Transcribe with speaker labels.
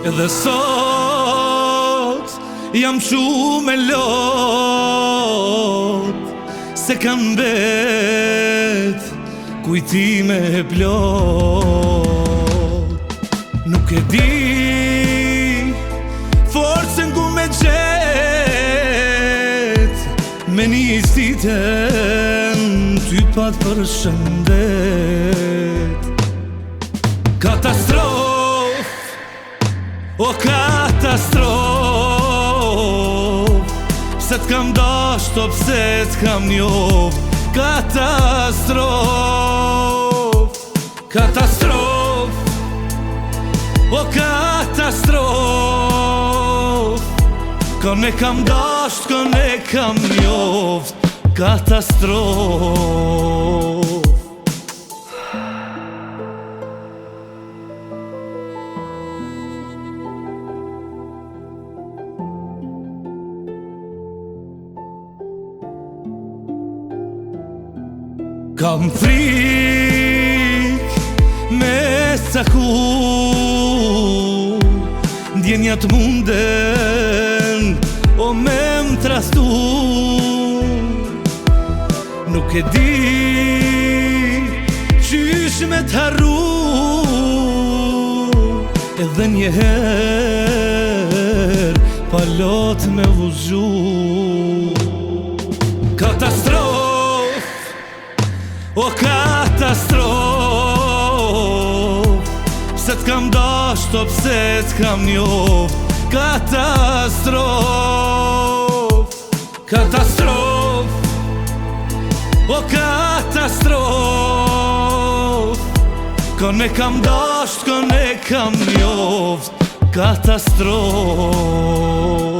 Speaker 1: Edhe sot jam shumë e lot, se kam mbet kujtime e plot. Nuk e di forcën ku me gjet, me një istiten ty pat për shëndet. Katastrof, o katastrof, pse t'kam dasht o pse t'kam njoft. Katastrof, katastrof, o katastrof, kon e kam dasht, kon e kam njoft. Katastrof. Kam frik me saku, ndjenjat munden o me m'trastu. Nuk e di qysh me t'harru, edhe njëher pa lot me vuzhu. Katastrof, o katastrof, pse t'kam dasht o pse t'kam njoft. Katastrof, katastrof, o katastrof, kon e kam dasht, kon e kam njoft. Katastrof.